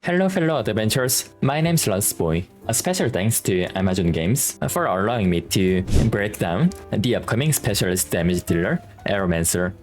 Hello fellow adventurers, my name's Lustboy. A special thanks to Amazon Games for allowing me to break down the upcoming specialist damage dealer, Aeromancer.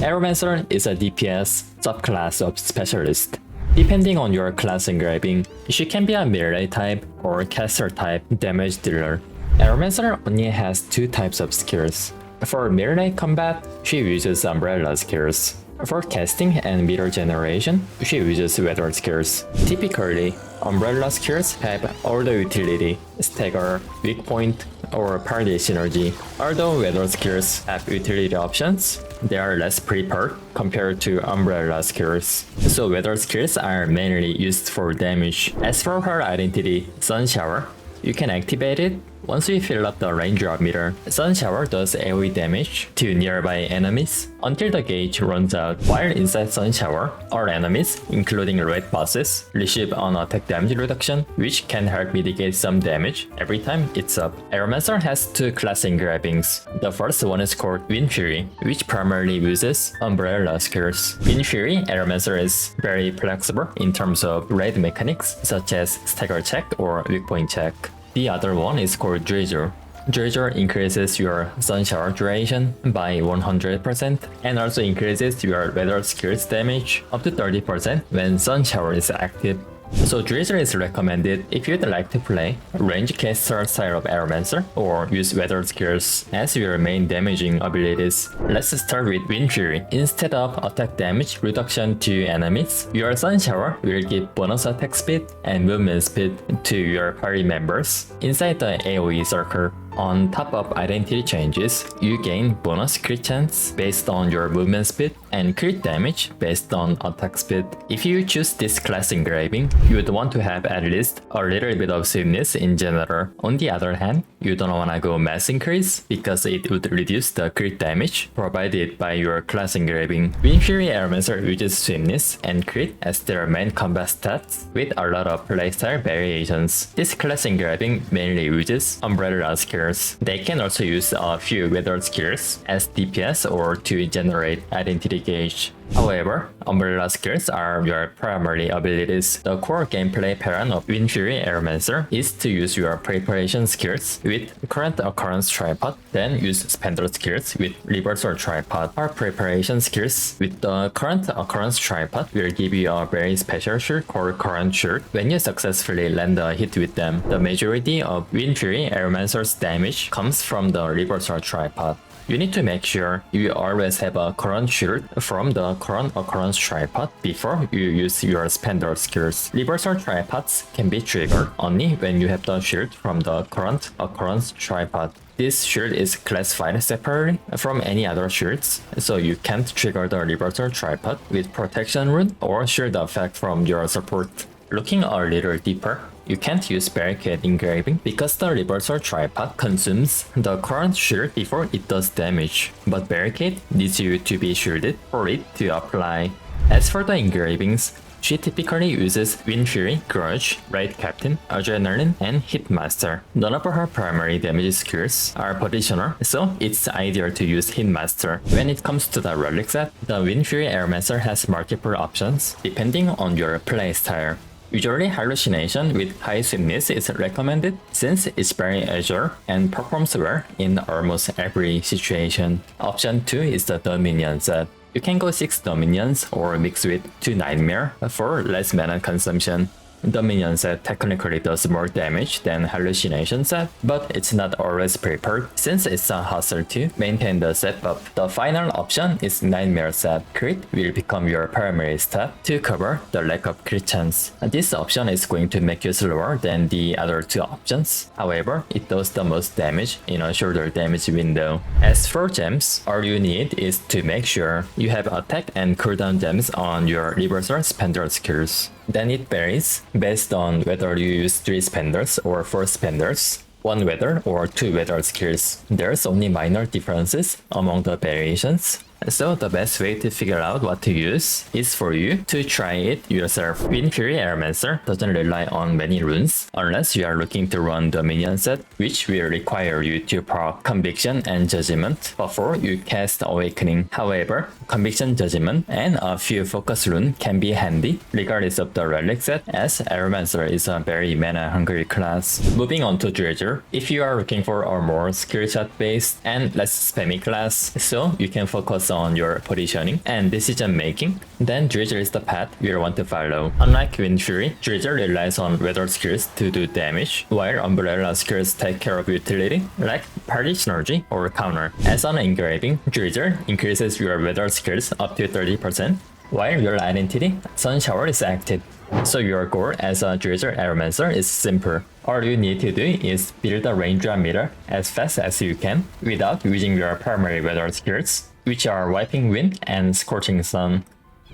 Aeromancer is a DPS subclass of specialist. Depending on your class engraving, she can be a melee type or caster type damage dealer. Aeromancer only has two types of skills. For melee combat, she uses umbrella skills. For casting and meter generation, she uses weather skills. Typically, umbrella skills have all the utility, stagger, weak point, or party synergy. Although weather skills have utility options, they are less prepared compared to umbrella skills. So weather skills are mainly used for damage. As for her identity, Sun Shower, you can activate it once you fill up the range of meter. Sun Shower does AoE damage to nearby enemies until the gauge runs out. While inside Sun Shower, all enemies, including raid bosses, receive an attack damage reduction, which can help mitigate some damage every time it's up. Aeromancer has two class engravings. The first one is called Wind Fury, which primarily uses umbrella skills. Wind Fury Aeromancer is very flexible in terms of raid mechanics, such as stagger check or weak point check. The other one is called Dredger. Dredger increases your Sun Shower duration by 100% and also increases your weather skills damage up to 30% when Sun Shower is active. So Dredger is recommended if you'd like to play range caster style of Aeromancer or use weather skills as your main damaging abilities. Let's start with Wind Fury. Instead of attack damage reduction to enemies, your Sun Shower will give bonus attack speed and movement speed to your party members inside the AoE circle. On top of identity changes, you gain bonus crit chance based on your movement speed and crit damage based on attack speed. If you choose this class engraving, you would want to have at least a little bit of swiftness in general. On the other hand, you don't wanna go mass increase because it would reduce the crit damage provided by your class engraving. Wind Fury Aeromancer uses swiftness and crit as their main combat stats with a lot of playstyle variations. This class engraving mainly uses umbrella skills. They can also use a few weather skills as DPS or to generate identity gauge. However, umbrella skills are your primary abilities. The core gameplay pattern of Wind Fury Aeromancer is to use your preparation skills with current occurrence tripod, then use spender skills with reversal tripod. Our preparation skills with the current occurrence tripod will give you a very special shield called current shield when you successfully land a hit with them. The majority of Wind Fury Aeromancer's damage comes from the reversal tripod. You need to make sure you always have a current shield from the current occurrence tripod before you use your spender skills. Reversal tripods can be triggered only when you have the shield from the current occurrence tripod. This shield is classified separately from any other shields, so you can't trigger the reversal tripod with protection rune or shield effect from your support. Looking a little deeper, you can't use barricade engraving because the reversal tripod consumes the current shield before it does damage, but barricade needs you to be shielded for it to apply. As for the engravings, she typically uses Wind Fury, Grudge, Raid Captain, Adrenaline, and Hitmaster. None of her primary damage skills are positional, so it's ideal to use Hitmaster. When it comes to the relic set, the Wind Fury Aeromancer has multiple options depending on your playstyle. Usually hallucination with high swiftness is recommended since it's very agile and performs well in almost every situation. Option 2 is the Dominion set. You can go 6 Dominions or mix with 2 Nightmare for less mana consumption. Dominion set technically does more damage than Hallucination set, but it's not always prepared since it's a hassle to maintain the set buff. The final option is Nightmare set. Crit will become your primary stat to cover the lack of crit chance. This option is going to make you slower than the other two options. However, it does the most damage in a shorter damage window. As for gems, all you need is to make sure you have attack and cooldown gems on your reversal spender skills. Then it varies based on whether you use 3 spenders or 4 spenders, 1 weather or 2 weather skills. There's only minor differences among the variations. So the best way to figure out what to use is for you to try it yourself. Wind Fury Aeromancer doesn't rely on many runes unless you are looking to run the minion set, which will require you to proc Conviction and Judgment before you cast Awakening. However, Conviction, Judgment, and a few focus rune can be handy regardless of the relic set, as Aeromancer is a very mana hungry class. Moving on to Dredger, if you are looking for a more skill shot based and less spammy class, so you can focus on your positioning and decision making, then Dredger is the path you'll want to follow. Unlike Wind Fury, Dredger relies on weather skills to do damage, while Umbrella skills take care of utility, like Party Synergy or Counter. As an engraving, Dredger increases your weather skills up to 30%, while your identity, Sun Shower, is active. So your goal as a Dredger Aeromancer is simple. All you need to do is build a range meter as fast as you can without using your primary weather skills, which are Wiping Wind and Scorching Sun.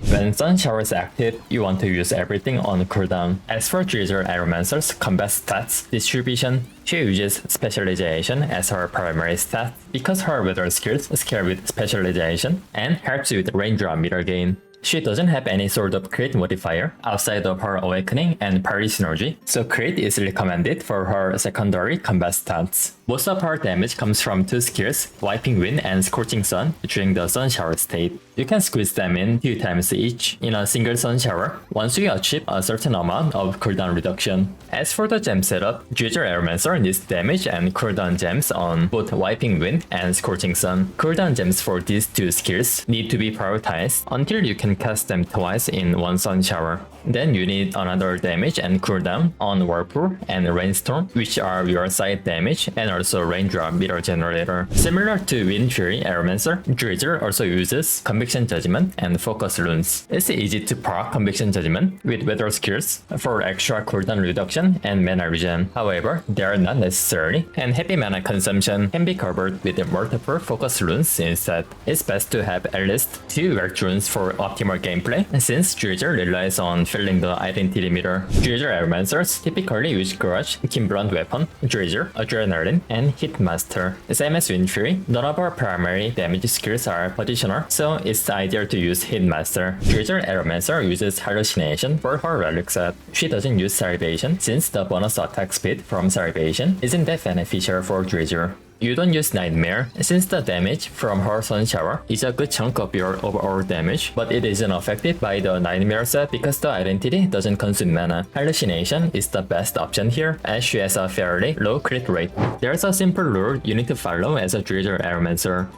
When Sun Shower is active, you want to use everything on cooldown. As for Dredger Aeromancer's combat stats distribution, she uses Specialization as her primary stat because her weather skills scale with Specialization and helps with range meter gain. She doesn't have any sort of crit modifier outside of her Awakening and Parry Synergy, so crit is recommended for her secondary combat stats. Most of her damage comes from two skills, Wiping Wind and Scorching Sun, during the Sun Shower state. You can squeeze them in 2 times each in a single Sun Shower once you achieve a certain amount of cooldown reduction. As for the gem setup, Dredger Aeromancer needs damage and cooldown gems on both Wiping Wind and Scorching Sun. Cooldown gems for these two skills need to be prioritized until you can cast them twice in one Sun Shower. Then you need another damage and cooldown on Whirlpool and Rainstorm, which are your side damage and also raindrop meter generator. Similar to Wind Fury Aeromancer, Dredger also uses Conviction Judgment and Focus runes. It's easy to proc Conviction Judgment with weather skills for extra cooldown reduction and mana regen. However, they are not necessary, and heavy mana consumption can be covered with multiple focus runes instead. It's best to have at least 2 Vect runes for optimal gameplay, since Dredger relies on filling the identity meter. Dredger Aeromancers typically use Grudge, Kimbrand Weapon, Dredger, Adrenaline, and Hitmaster. Same as Wind Fury, none of our primary damage skills are positional, so it's ideal to use Hitmaster. Dredger Aeromancer uses Hallucination for her relic set. She doesn't use Salvation, since the bonus attack speed from Salvation isn't that beneficial for Dredger. You don't use Nightmare, since the damage from her Sun Shower is a good chunk of your overall damage, but it isn't affected by the Nightmare set because the identity doesn't consume mana. Hallucination is the best option here, as she has a fairly low crit rate. There's a simple rule you need to follow as a Dredger Aeromancer.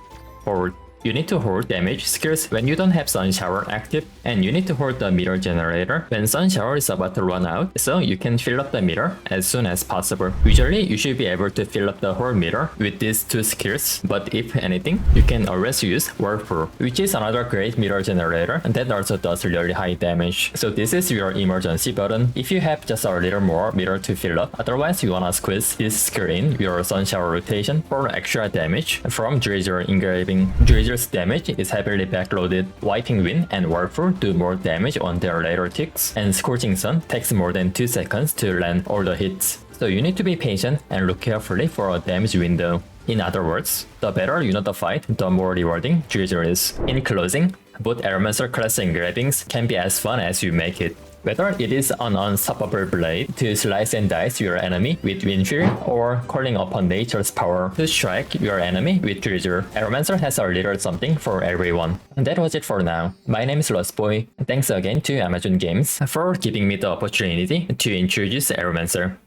Hold. You need to hold damage skills when you don't have Sun Shower active, and you need to hold the meter generator when Sun Shower is about to run out, so you can fill up the meter as soon as possible. Usually, you should be able to fill up the whole meter with these 2 skills, but if anything, you can always use Whirlpool, which is another great meter generator that also does really high damage. So this is your emergency button if you have just a little more meter to fill up. Otherwise, you wanna squeeze this skill in your Sun Shower rotation for extra damage from Dredger engraving. Dredger's damage is heavily backloaded. Wiping Wind and Whirlpool do more damage on their later ticks, and Scorching Sun takes more than 2 seconds to land all the hits. So you need to be patient and look carefully for a damage window. In other words, the better you know the fight, the more rewarding Dredger is. In closing, both Aeromancer class engravings can be as fun as you make it. Whether it is an unstoppable blade to slice and dice your enemy with Wind Fury, or calling upon nature's power to strike your enemy with Dredger, Aeromancer has a little something for everyone. And that was it for now. My name is Lostboy. Thanks again to Amazon Games for giving me the opportunity to introduce Aeromancer.